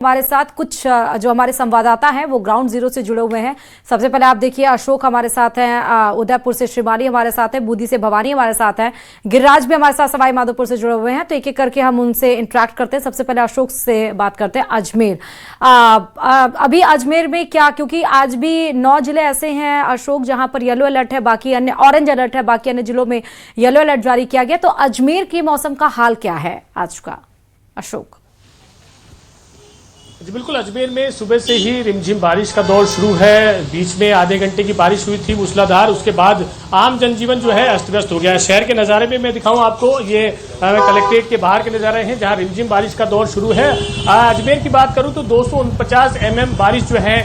हमारे साथ कुछ जो हमारे संवाददाता हैं वो ग्राउंड जीरो से जुड़े हुए हैं। सबसे पहले आप देखिए अशोक हमारे साथ हैं, उदयपुर से श्रीमाली हमारे साथ है, बूंदी से भवानी हमारे साथ है, गिरिराज भी हमारे साथ सवाई माधोपुर से जुड़े हुए हैं। तो एक एक करके हम उनसे इंटरेक्ट करते हैं। सबसे पहले अशोक से बात करते हैं। अजमेर, अभी अजमेर में क्या, क्योंकि आज भी 9 जिले ऐसे हैं अशोक जहां पर येलो अलर्ट है, बाकी अन्य ऑरेंज अलर्ट है, बाकी अन्य जिलों में येलो अलर्ट जारी किया गया। तो अजमेर के मौसम का हाल क्या है आज का, अशोक? जी बिल्कुल, अजमेर में सुबह से ही रिमझिम बारिश का दौर शुरू है। बीच में आधे घंटे की बारिश हुई थी मूसलाधार, उसके बाद आम जनजीवन जो है अस्त व्यस्त हो गया है। शहर के नज़ारे में मैं दिखाऊं आपको, ये कलेक्ट्रेट के बाहर के नज़ारे हैं जहां रिमझिम बारिश का दौर शुरू है। अजमेर की बात करूं तो 249 mm बारिश जो है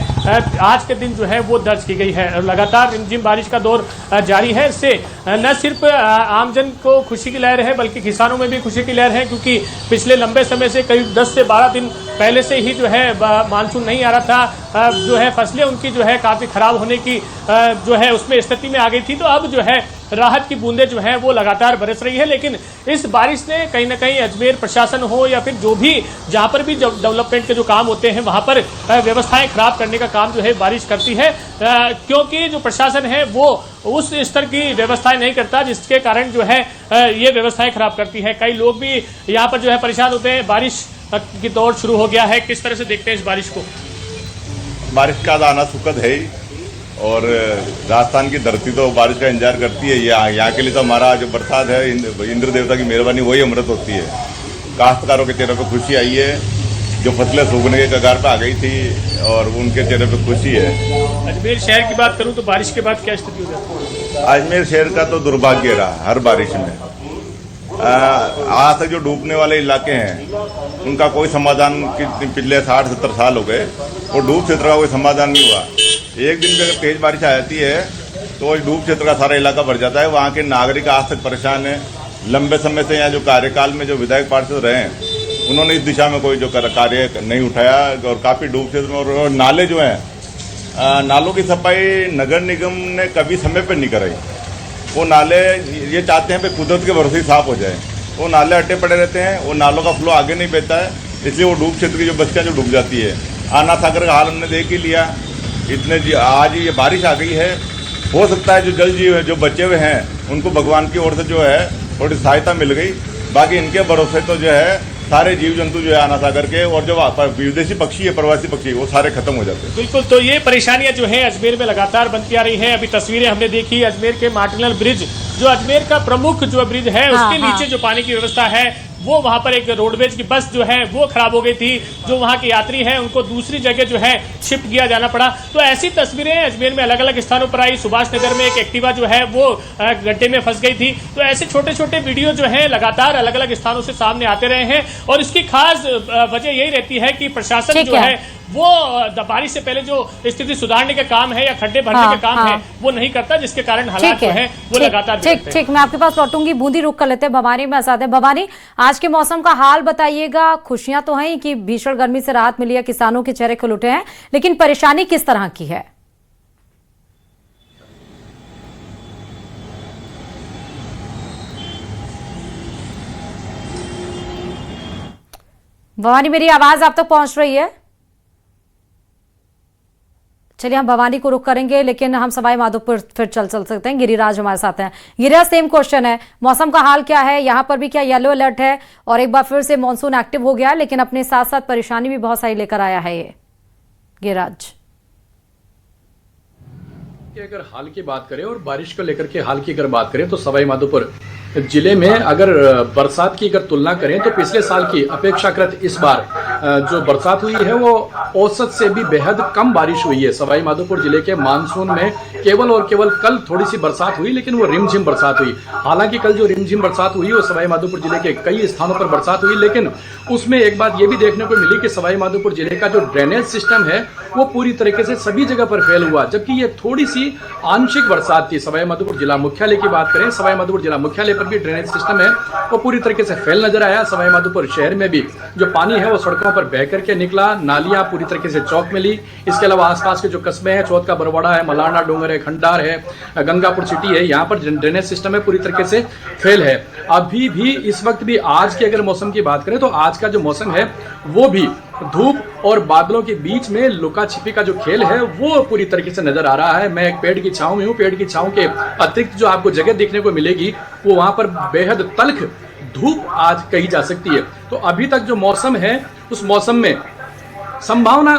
आज के दिन जो है वो दर्ज की गई है और लगातार रिमझिम बारिश का दौर जारी है। इससे न सिर्फ आमजन को खुशी की लहर है बल्कि किसानों में भी खुशी की लहर है, क्योंकि पिछले लंबे समय से करीब 10 से 12 दिन पहले से ही जो है मानसून नहीं आ रहा था। जो है फसलें उनकी जो है काफ़ी ख़राब होने की जो है उसमें स्थिति में आ गई थी। तो अब जो है राहत की बूंदें जो हैं वो लगातार बरस रही है। लेकिन इस बारिश ने कहीं ना कहीं अजमेर प्रशासन हो या फिर जो भी जहाँ पर भी डेवलपमेंट के जो काम होते हैं वहाँ पर व्यवस्थाएं खराब करने का काम जो है बारिश करती है, क्योंकि जो प्रशासन है वो उस स्तर की व्यवस्थाएं नहीं करता जिसके कारण जो है ये व्यवस्थाएं खराब करती है। कई लोग भी यहाँ पर जो है परेशान होते हैं। बारिश की दौर शुरू हो गया है, किस तरह से देखते हैं इस बारिश को? बारिश का आना सुखद है ही, और राजस्थान की धरती तो बारिश का इंतजार करती है। यहाँ के लिए तो हमारा जो बरसात है इंद्र देवता की मेहरबानी वही अमृत होती है। काश्तकारों के चेहरे पर खुशी आई है, जो फसलें सूखने के कगार पर आ गई थी और उनके चेहरे पर खुशी है। अजमेर शहर की बात करूँ तो बारिश के बाद क्या स्थिति हो जाती है? अजमेर शहर का तो दुर्भाग्य रहा हर बारिश में। आज तक जो डूबने वाले इलाके हैं उनका कोई समाधान पिछले 60-70 साल हो गए, और डूब क्षेत्र का कोई समाधान नहीं हुआ। एक दिन भी अगर तेज बारिश आ जाती है तो डूब क्षेत्र का सारा इलाका भर जाता है। वहाँ के नागरिक आज तक परेशान हैं। लंबे समय से यहाँ जो कार्यकाल में जो विधायक पार्षद रहे हैं उन्होंने इस दिशा में कोई जो कार्य नहीं उठाया, और काफ़ी डूब क्षेत्र में और नाले जो हैं नालों की सफाई नगर निगम ने कभी समय पर नहीं कराई। वो नाले ये चाहते हैं कि कुदरत के भरोसे साफ हो जाए, वो नाले अट्टे पड़े रहते हैं, वो नालों का फ्लो आगे नहीं बहता है, इसलिए वो डूब क्षेत्र की जो बस्तियाँ जो डूब जाती है। आना सागर का हाल हमने देख ही लिया। आज ये बारिश आ गई है, हो सकता है जो जल जीव जो बचे हुए हैं उनको भगवान की ओर से जो है थोड़ी सहायता मिल गई। बाकी इनके भरोसे तो जो है सारे जीव जंतु जो है आना सागर के और जो विदेशी पक्षी है, प्रवासी पक्षी, वो सारे खत्म हो जाते हैं। बिल्कुल, तो ये परेशानियां जो है अजमेर में लगातार बनती आ रही हैं। अभी तस्वीरें हमने देखी अजमेर के मार्टिनल ब्रिज, जो अजमेर का प्रमुख जो ब्रिज है उसके नीचे जो पानी की व्यवस्था है वो वहाँ पर एक रोडवेज की बस जो है वो खराब हो गई थी। जो वहाँ के यात्री हैं उनको दूसरी जगह जो है शिफ्ट किया जाना पड़ा। तो ऐसी तस्वीरें अजमेर में अलग अलग स्थानों पर आई। सुभाष नगर में एक एक्टिवा जो है वो गड्ढे में फंस गई थी। तो ऐसे छोटे छोटे वीडियो जो है लगातार अलग अलग स्थानों से सामने आते रहे हैं, और इसकी खास वजह यही रहती है कि प्रशासन जो है वो बारिश से पहले जो स्थिति सुधारने का काम है या खड्डे भरने का काम है वो नहीं करता, जिसके कारण हालात जो है वो लगातार ठीक। मैं आपके पास लौटूंगी, बूंदी रुक कर लेते हैं। भवानी में आते हैं। भवानी, आज के मौसम का हाल बताइएगा। खुशियां तो हैं कि भीषण गर्मी से राहत मिली है, किसानों के चेहरे खुल उठे हैं, लेकिन परेशानी किस तरह की है? भवानी, मेरी आवाज आप तक पहुंच रही है? चलिए हम भवानी को रुक करेंगे, लेकिन हम सवाई माधोपुर फिर चल सकते हैं। गिरिराज हमारे साथ हैं। गिरिराज, सेम क्वेश्चन है, मौसम का हाल क्या है? यहाँ पर भी क्या येलो अलर्ट है और एक बार फिर से मानसून एक्टिव हो गया है, लेकिन अपने साथ साथ परेशानी भी बहुत सारी लेकर आया है ये गिरिराज? अगर हाल की बात करें और बारिश को लेकर के हाल की अगर बात करें तो सवाई माधोपुर जिले में अगर बरसात की अगर तुलना करें तो पिछले साल की अपेक्षाकृत इस बार जो बरसात हुई है वो औसत से भी बेहद कम बारिश हुई है। सवाई माधोपुर जिले के मानसून में केवल और केवल कल थोड़ी सी बरसात हुई, लेकिन वो रिमझिम बरसात हुई। हालांकि कल जो रिमझिम बरसात हुई वो सवाई माधोपुर जिले के कई स्थानों पर बरसात हुई, लेकिन उसमें एक बात ये भी देखने को मिली कि सवाई माधोपुर जिले का जो ड्रेनेज सिस्टम है वो पूरी तरीके से सभी जगह पर फेल हुआ, जबकि ये थोड़ी सी आंशिक बरसात थी। सवाई माधोपुर जिला मुख्यालय की बात करें, सवाई माधोपुर जिला मुख्यालय पर भी ड्रेनेज सिस्टम है वो पूरी तरीके से फेल नजर आया। सवाई माधोपुर शहर में भी जो पानी है वो सड़कों पर बह करके निकला, नालियां पूरी तरीके से चौक में ली। इसके अलावा आसपास के जो कस्बे हैं, चौथ का बरवाड़ा है, मलारना डोंगर है, खंडार है, गंगापुर सिटी है, यहाँ पर ड्रेनेज सिस्टम है पूरी तरीके से फेल है। अभी भी इस वक्त भी आज के अगर मौसम की बात करें तो आज का जो मौसम है वो भी धूप और बादलों के बीच में लुका छिपी का जो खेल है वो पूरी तरीके से नजर आ रहा है। मैं एक पेड़ की छांव में हूँ, पेड़ की छांव के अतिरिक्त जो आपको जगह देखने को मिलेगी वो वहां पर बेहद तल्ख धूप आज कही जा सकती है। तो अभी तक जो मौसम है उस मौसम में संभावना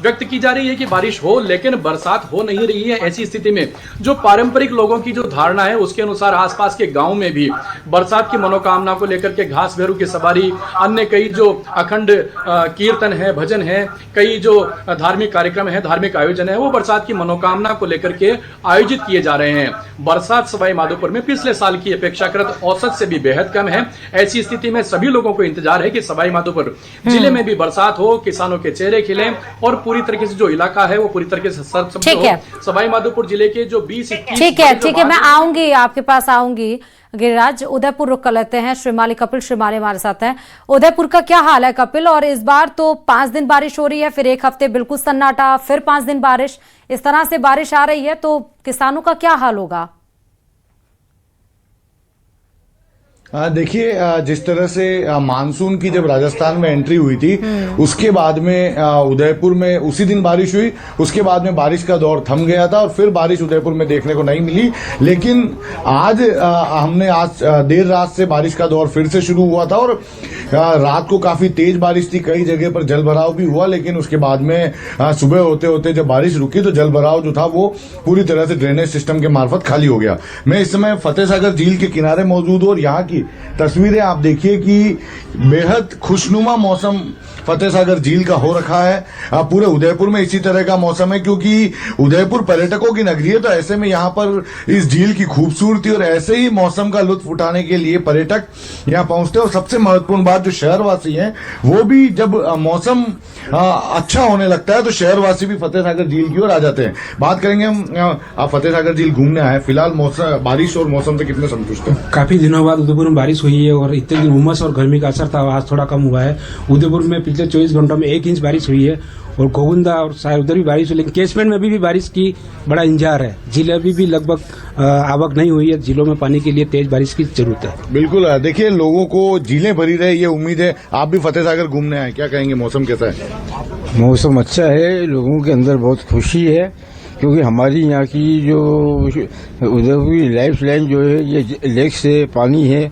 व्यक्त की जा रही है कि बारिश हो, लेकिन बरसात हो नहीं रही है। ऐसी स्थिति में जो पारंपरिक लोगों की जो धारणा है उसके अनुसार आसपास के गांव में भी बरसात की मनोकामना को लेकर के घास भैरू की सवारी, अन्य कई जो अखंड कीर्तन है, भजन है, कई जो धार्मिक कार्यक्रम है, धार्मिक आयोजन है, वो बरसात की मनोकामना को लेकर के आयोजित किए जा रहे हैं। बरसात सवाई माधोपुर में पिछले साल की अपेक्षाकृत औसत से भी बेहद कम है। ऐसी स्थिति में सभी लोगों को इंतजार है कि सवाई माधोपुर जिले में भी बरसात हो, किसानों के चेहरे खिले और पूरी तरीके से जो इलाका है वो पूरी तरीके से सर्वसम्मत हो। सवाई माधोपुर जिले के जो 20-21 ठीक है, मैं आऊंगी, आपके पास आऊंगी। गिरिराज, उदयपुर रुक कर लेते हैं। श्रीमाली कपिल श्रीमाली हमारे साथ हैं। उदयपुर का क्या हाल है कपिल? और इस बार तो 5 दिन बारिश हो रही है, फिर एक हफ्ते बिल्कुल सन्नाटा, फिर 5 दिन बारिश, इस तरह से बारिश आ रही है, तो किसानों का क्या हाल होगा? देखिए, जिस तरह से मानसून की जब राजस्थान में एंट्री हुई थी उसके बाद में उदयपुर में उसी दिन बारिश हुई, उसके बाद में बारिश का दौर थम गया था और फिर बारिश उदयपुर में देखने को नहीं मिली। लेकिन आज आज देर रात से बारिश का दौर फिर से शुरू हुआ था और रात को काफी तेज बारिश थी, कई जगह पर जल भराव भी हुआ। लेकिन उसके बाद में सुबह होते होते जब बारिश रुकी तो जल भराव जो था वो पूरी तरह से ड्रेनेज सिस्टम के मार्फत खाली हो गया। मैं इस समय फतेह सागर झील के किनारे मौजूद हूं और यहाँ की तस्वीरें आप देखिए कि बेहद खुशनुमा मौसम फतेह सागर झील का हो रखा है। पूरे उदयपुर में इसी तरह का मौसम है क्योंकि उदयपुर पर्यटकों की नगरी है, तो ऐसे में यहाँ पर इस झील की खूबसूरती और ऐसे ही मौसम का लुत्फ उठाने के लिए पर्यटक यहाँ पहुंचते हैं। और सबसे महत्वपूर्ण बात, जो शहरवासी हैं वो भी जब मौसम अच्छा होने लगता है तो शहरवासी भी फतेह सागर झील की ओर आ जाते हैं। बात करेंगे हम, आप फतेह सागर झील घूमने आए, फिलहाल मौसम, बारिश और मौसम से कितने संतुष्ट हैं? काफी दिनों बाद उदयपुर में बारिश हुई है और इतने दिन उमस और गर्मी का असर था, आज थोड़ा कम हुआ है। उदयपुर में पिछले 24 घंटों में 1 इंच बारिश हुई है और गोविंदा और शायद उधर भी बारिश हुई, लेकिन कैचमेंट में भी बारिश की बड़ा इंतजार है। झील अभी भी लगभग आवक नहीं हुई है, झीलों में पानी के लिए तेज बारिश की जरूरत है। बिल्कुल, देखिए लोगों को झीलें भरी रहे ये उम्मीद है। आप भी फतेह सागर घूमने आए, क्या कहेंगे, मौसम कैसा है? मौसम अच्छा है, लोगों के अंदर बहुत खुशी है क्योंकि हमारी यहाँ की जो उदयपुर की लाइफ लाइन जो है ये लेक से पानी है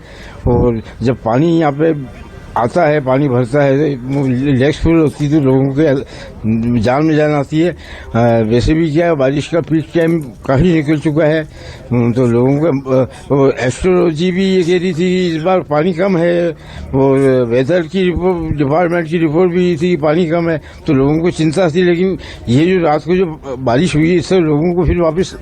और जब पानी यहाँ पे आता है, पानी भरता है, लेक्स फुल होती है तो लोगों के जान में जान आती है। वैसे भी क्या बारिश का पीक टाइम काफ़ी निकल चुका है तो लोगों का एस्ट्रोलॉजी भी ये कह रही थी इस बार पानी कम है और वेदर की रिपोर्ट, डिपार्टमेंट की रिपोर्ट भी थी पानी कम है, तो लोगों को चिंता थी। लेकिन ये जो रात को जो बारिश हुई इससे लोगों को फिर वापस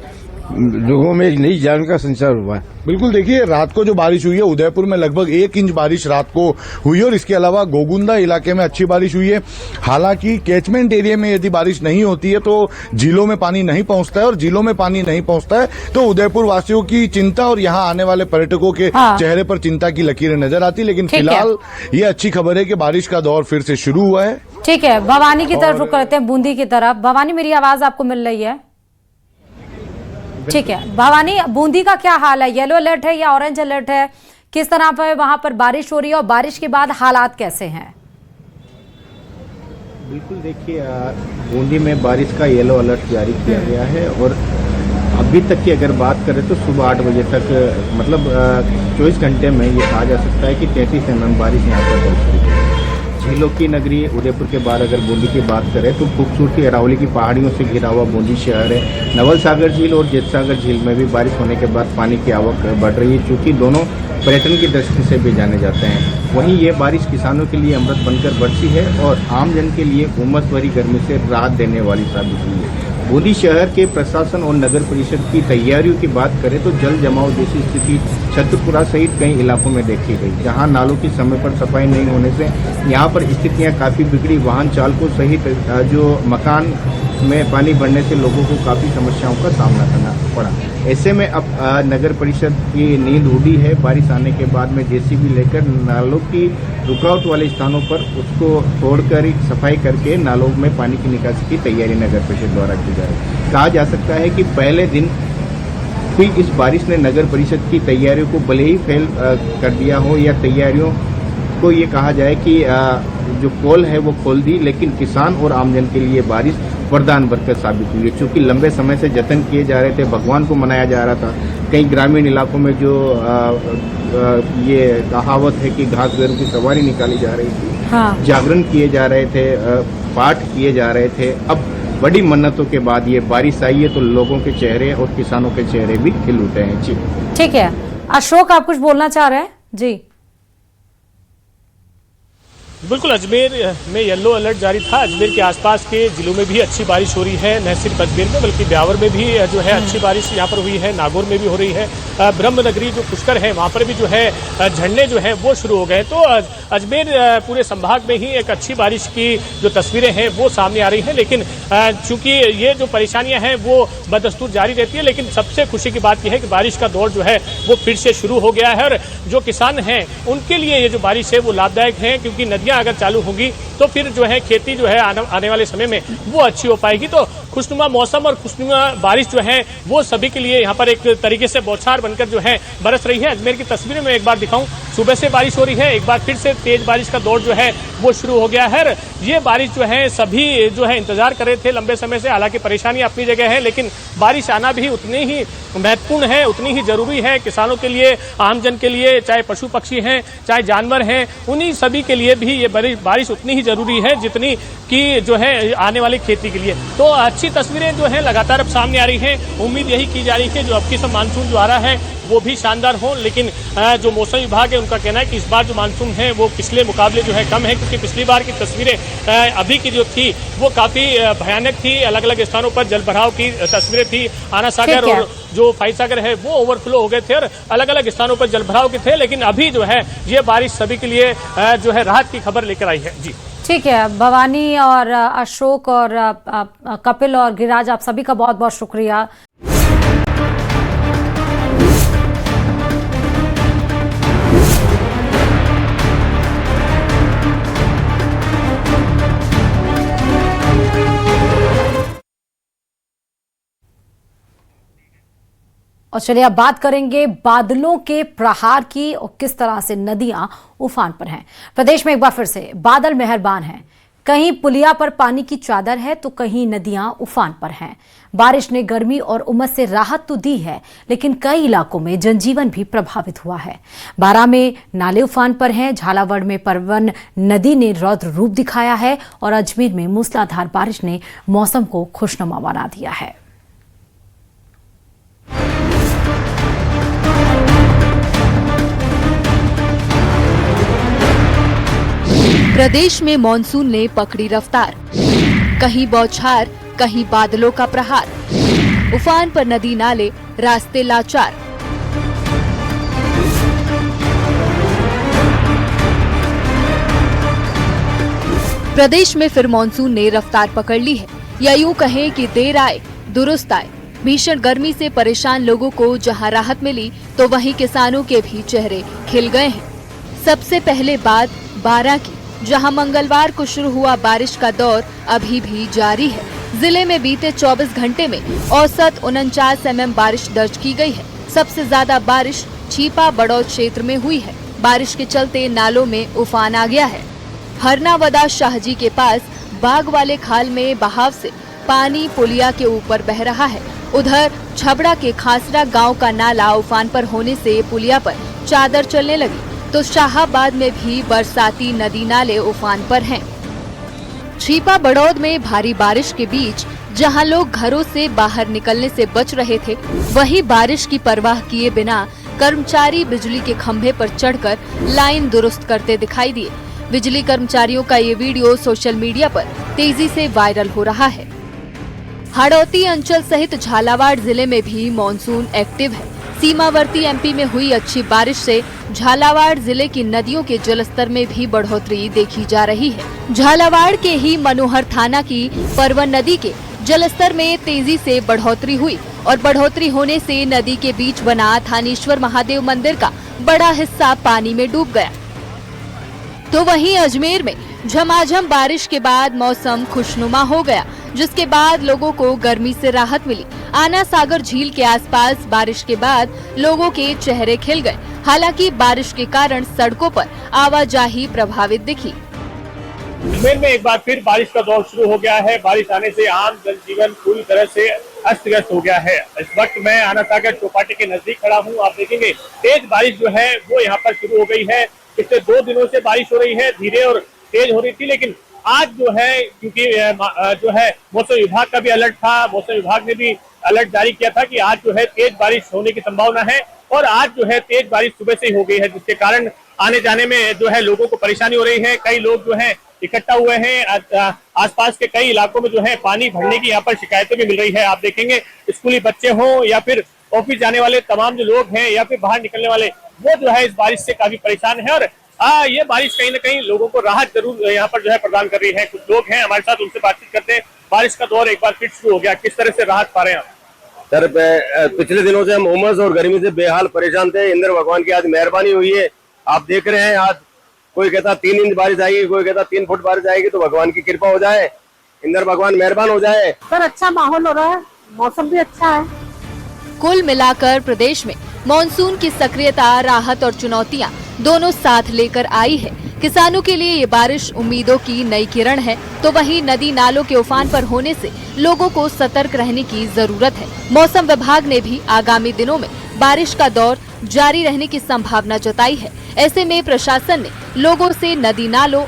लोगों में एक नई जान का संचार हुआ है। बिल्कुल, देखिए रात को जो बारिश हुई है उदयपुर में लगभग 1 इंच बारिश रात को हुई और इसके अलावा गोगुंदा इलाके में अच्छी बारिश हुई है। हालांकि कैचमेंट एरिया में यदि बारिश नहीं होती है तो झीलों में पानी नहीं पहुंचता है और झीलों में पानी नहीं पहुंचता है तो उदयपुर वासियों की चिंता और यहाँ आने वाले पर्यटकों के चेहरे पर चिंता की लकीरें नजर आती। लेकिन फिलहाल ये अच्छी खबर है कि बारिश का दौर फिर से शुरू हुआ है। ठीक है, भवानी की तरफ रुक करते हैं, बूंदी की तरफ। भवानी, मेरी आवाज आपको मिल रही है? ठीक है भवानी, बूंदी का क्या हाल है? येलो अलर्ट है या ऑरेंज अलर्ट है? किस तरह पर वहां पर बारिश हो रही है और बारिश के बाद हालात कैसे हैं? बिल्कुल, देखिए बूंदी में बारिश का येलो अलर्ट जारी किया गया है और अभी तक की अगर बात करें तो सुबह 8 बजे तक मतलब 24 घंटे में ये कहा जा सकता है कि 33 mm बारिश यहाँ पर दर्ज हुई है। झीलों की नगरी उदयपुर के बाद अगर बूंदी की बात करें तो खूबसूरती अरावली की पहाड़ियों से घिरा हुआ बूंदी शहर है। नवल सागर झील और जेतसागर झील में भी बारिश होने के बाद पानी की आवक बढ़ रही है, चूँकि दोनों पर्यटन की दृष्टि से भी जाने जाते हैं। वहीं ये बारिश किसानों के लिए अमृत बनकर बरसी है और आमजन के लिए उमस भरी गर्मी से राहत देने वाली साबित हुई है। बूंदी शहर के प्रशासन और नगर परिषद की तैयारियों की बात करें तो जल जमाव जैसी स्थिति छतरपुरा सहित कई इलाकों में देखी गई, जहां नालों की समय पर सफाई नहीं होने से यहां पर स्थितियां काफ़ी बिगड़ी। वाहन चालकों सहित जो मकान में पानी बढ़ने से लोगों को काफ़ी समस्याओं का सामना करना पड़ा। ऐसे में अब नगर परिषद की नींद उड़ी है। बारिश आने के बाद में जेसीबी लेकर नालों की रुकावट वाले स्थानों पर उसको तोड़कर सफाई करके नालों में पानी की निकासी की तैयारी नगर परिषद द्वारा की जा रही है। कहा जा सकता है कि पहले दिन हुई इस बारिश ने नगर परिषद की तैयारियों को भले ही फेल कर दिया हो या तैयारियों को ये कहा जाए कि जो पोल है वो खोल दी, लेकिन किसान और आमजन के लिए बारिश वरदान बनकर साबित हुई है। चूंकि लंबे समय से जतन किए जा रहे थे, भगवान को मनाया जा रहा था, कई ग्रामीण इलाकों में जो ये कहावत है कि घास बैरों की सवारी निकाली जा रही थी, हाँ। जागरण किए जा रहे थे, पाठ किए जा रहे थे, अब बड़ी मन्नतों के बाद ये बारिश आई है तो लोगों के चेहरे और किसानों के चेहरे भी खिल उठे हैं। जी ठीक है, अशोक आप कुछ बोलना चाह रहे हैं? जी बिल्कुल, अजमेर में येलो अलर्ट जारी था। अजमेर के आसपास के जिलों में भी अच्छी बारिश हो रही है, न सिर्फ अजमेर में बल्कि ब्यावर में भी जो है अच्छी बारिश यहाँ पर हुई है, नागौर में भी हो रही है। ब्रह्मनगरी जो पुष्कर है वहाँ पर भी जो है झरने जो है वो शुरू हो गए। तो अजमेर पूरे संभाग में ही एक अच्छी बारिश की जो तस्वीरें हैं वो सामने आ रही हैं। लेकिन चूंकि ये जो परेशानियां हैं वो बदस्तूर जारी रहती है, लेकिन सबसे खुशी की बात यह है कि बारिश का दौर जो है वो फिर से शुरू हो गया है। और जो किसान हैं उनके लिए ये जो बारिश है वो लाभदायक है, क्योंकि नदियां अगर चालू होंगी तो फिर जो है खेती जो है आने वाले समय में वो अच्छी हो पाएगी। तो खुशनुमा मौसम और खुशनुमा बारिश जो है वो सभी के लिए यहाँ पर एक तरीके से बौछार बनकर जो है बरस रही है। अजमेर की तस्वीरें में एक बार दिखाऊं, सुबह से बारिश हो रही है, एक बार फिर से तेज बारिश का दौर जो है वो शुरू हो गया है। ये बारिश जो है सभी जो है इंतजार कर रहे थे लंबे समय से। हालांकि परेशानी अपनी जगह है, लेकिन बारिश आना भी उतनी ही महत्वपूर्ण है, उतनी ही जरूरी है किसानों के लिए, आमजन के लिए, चाहे पशु पक्षी हैं, चाहे जानवर हैं, उन्हीं सभी के लिए भी ये बारिश उतनी ही जरूरी है जितनी कि जो है आने वाली खेती के लिए। तो अच्छी तस्वीरें जो है लगातार अब सामने आ रही हैं। उम्मीद यही की जा रही है जो अब की सब मानसून जो आ रहा है वो भी शानदार हो। लेकिन जो मौसम विभाग है उनका कहना है कि इस बार जो मानसून है वो पिछले मुकाबले जो है कम है, क्योंकि पिछली बार की तस्वीरें अभी की जो थी वो काफी भयानक थी। अलग अलग स्थानों पर जल भराव की तस्वीरें थी। आना सागर और जो फाई सागर है वो ओवरफ्लो हो गए थे और अलग अलग स्थानों पर जल भराव के थे। लेकिन अभी जो है ये बारिश सभी के लिए जो है राहत की खबर लेकर आई है। जी ठीक है, भवानी और अशोक और कपिल और गिरिराज, आप सभी का बहुत बहुत शुक्रिया। और चलिए अब बात करेंगे बादलों के प्रहार की और किस तरह से नदियां उफान पर हैं। प्रदेश में एक बार फिर से बादल मेहरबान हैं। कहीं पुलिया पर पानी की चादर है तो कहीं नदियां उफान पर हैं। बारिश ने गर्मी और उमस से राहत तो दी है, लेकिन कई इलाकों में जनजीवन भी प्रभावित हुआ है। बारां में नाले उफान पर हैं, झालावाड़ में परवन नदी ने रौद्र रूप दिखाया है और अजमेर में मूसलाधार बारिश ने मौसम को खुशनुमा बना दिया है। प्रदेश में मॉनसून ने पकड़ी रफ्तार, कहीं बौछार, कहीं बादलों का प्रहार। उफान पर नदी नाले, रास्ते लाचार। प्रदेश में फिर मॉनसून ने रफ्तार पकड़ ली है, या यूं कहें कि देर आए दुरुस्त आए। भीषण गर्मी से परेशान लोगों को जहां राहत मिली तो वहीं किसानों के भी चेहरे खिल गए हैं। सबसे पहले बात बारां की, जहां मंगलवार को शुरू हुआ बारिश का दौर अभी भी जारी है। जिले में बीते 24 घंटे में औसत 49 mm बारिश दर्ज की गई है। सबसे ज्यादा बारिश छीपा बड़ौद क्षेत्र में हुई है। बारिश के चलते नालों में उफान आ गया है। हरनावदा शाहजी के पास बाग वाले खाल में बहाव से पानी पुलिया के ऊपर बह रहा है। उधर छबड़ा के खासरा गांव का नाला उफान पर होने से पुलिया पर चादर चलने लगी, तो शाहाबाद में भी बरसाती नदी नाले उफान पर हैं। छीपा बड़ौद में भारी बारिश के बीच जहां लोग घरों से बाहर निकलने से बच रहे थे, वहीं बारिश की परवाह किए बिना कर्मचारी बिजली के खंभे पर चढ़कर लाइन दुरुस्त करते दिखाई दिए। बिजली कर्मचारियों का ये वीडियो सोशल मीडिया पर तेजी से वायरल हो रहा है। हाड़ौती अंचल सहित झालावाड़ जिले में भी मॉनसून एक्टिव है। सीमावर्ती एमपी में हुई अच्छी बारिश से झालावाड़ जिले की नदियों के जलस्तर में भी बढ़ोतरी देखी जा रही है। झालावाड़ के ही मनोहर थाना की परवन नदी के जलस्तर में तेजी से बढ़ोतरी हुई और बढ़ोतरी होने से नदी के बीच बना थानेश्वर महादेव मंदिर का बड़ा हिस्सा पानी में डूब गया। तो वहीं अजमेर में झमाझम बारिश के बाद मौसम खुशनुमा हो गया, जिसके बाद लोगों को गर्मी से राहत मिली। आना सागर झील के आसपास बारिश के बाद लोगों के चेहरे खिल गए। हालांकि बारिश के कारण सड़कों पर आवाजाही प्रभावित दिखी। अजमेर में एक बार फिर बारिश का दौर शुरू हो गया है। बारिश आने से आम जनजीवन पूरी तरह से अस्त व्यस्त हो गया है। इस वक्त मैं आना सागर चौपाटी के नजदीक खड़ा हूँ। आप देखेंगे तेज बारिश जो है वो यहाँ पर शुरू हो गई है। पिछले 2 दिनों से बारिश हो रही है, धीरे और तेज हो रही थी, लेकिन आज जो है क्योंकि जो है मौसम विभाग का भी अलर्ट था, मौसम विभाग ने भी अलर्ट जारी किया था कि आज जो है तेज बारिश होने की संभावना है और आज जो है तेज बारिश सुबह से ही हो गई है, जिसके कारण आने जाने में जो है लोगों को परेशानी हो रही है। कई लोग जो है इकट्ठा हुए हैं। आसपास के कई इलाकों में जो है पानी भरने की यहाँ पर शिकायतें भी मिल रही है। आप देखेंगे स्कूली बच्चे हों या फिर ऑफिस जाने वाले तमाम जो लोग हैं या फिर बाहर निकलने वाले, वो जो है इस बारिश से काफी परेशान है और ये बारिश कहीं ना कहीं लोगों को राहत जरूर यहाँ पर जो है प्रदान कर रही है। कुछ लोग हैं हमारे साथ, उनसे बातचीत करते हैं। बारिश का दौर एक बार फिर शुरू हो गया, किस तरह से राहत पा रहे हैं आप? सर, पिछले दिनों से हम उमस और गर्मी से बेहाल परेशान थे। इंद्र भगवान की आज मेहरबानी हुई है। आप देख रहे हैं, आज कोई कहता 3 इंच बारिश आएगी, कोई कहता 3 फुट बारिश आएगी। तो भगवान की कृपा हो जाए, इंद्र भगवान मेहरबान हो जाए। सर, अच्छा माहौल हो रहा है, मौसम भी अच्छा है। कुल मिलाकर प्रदेश में मॉनसून की सक्रियता, राहत और चुनौतियां दोनों साथ लेकर आई है। किसानों के लिए ये बारिश उम्मीदों की नई किरण है, तो वहीं नदी नालों के उफान पर होने से लोगों को सतर्क रहने की जरूरत है। मौसम विभाग ने भी आगामी दिनों में बारिश का दौर जारी रहने की संभावना जताई है। ऐसे में प्रशासन ने लोगों से नदी नालों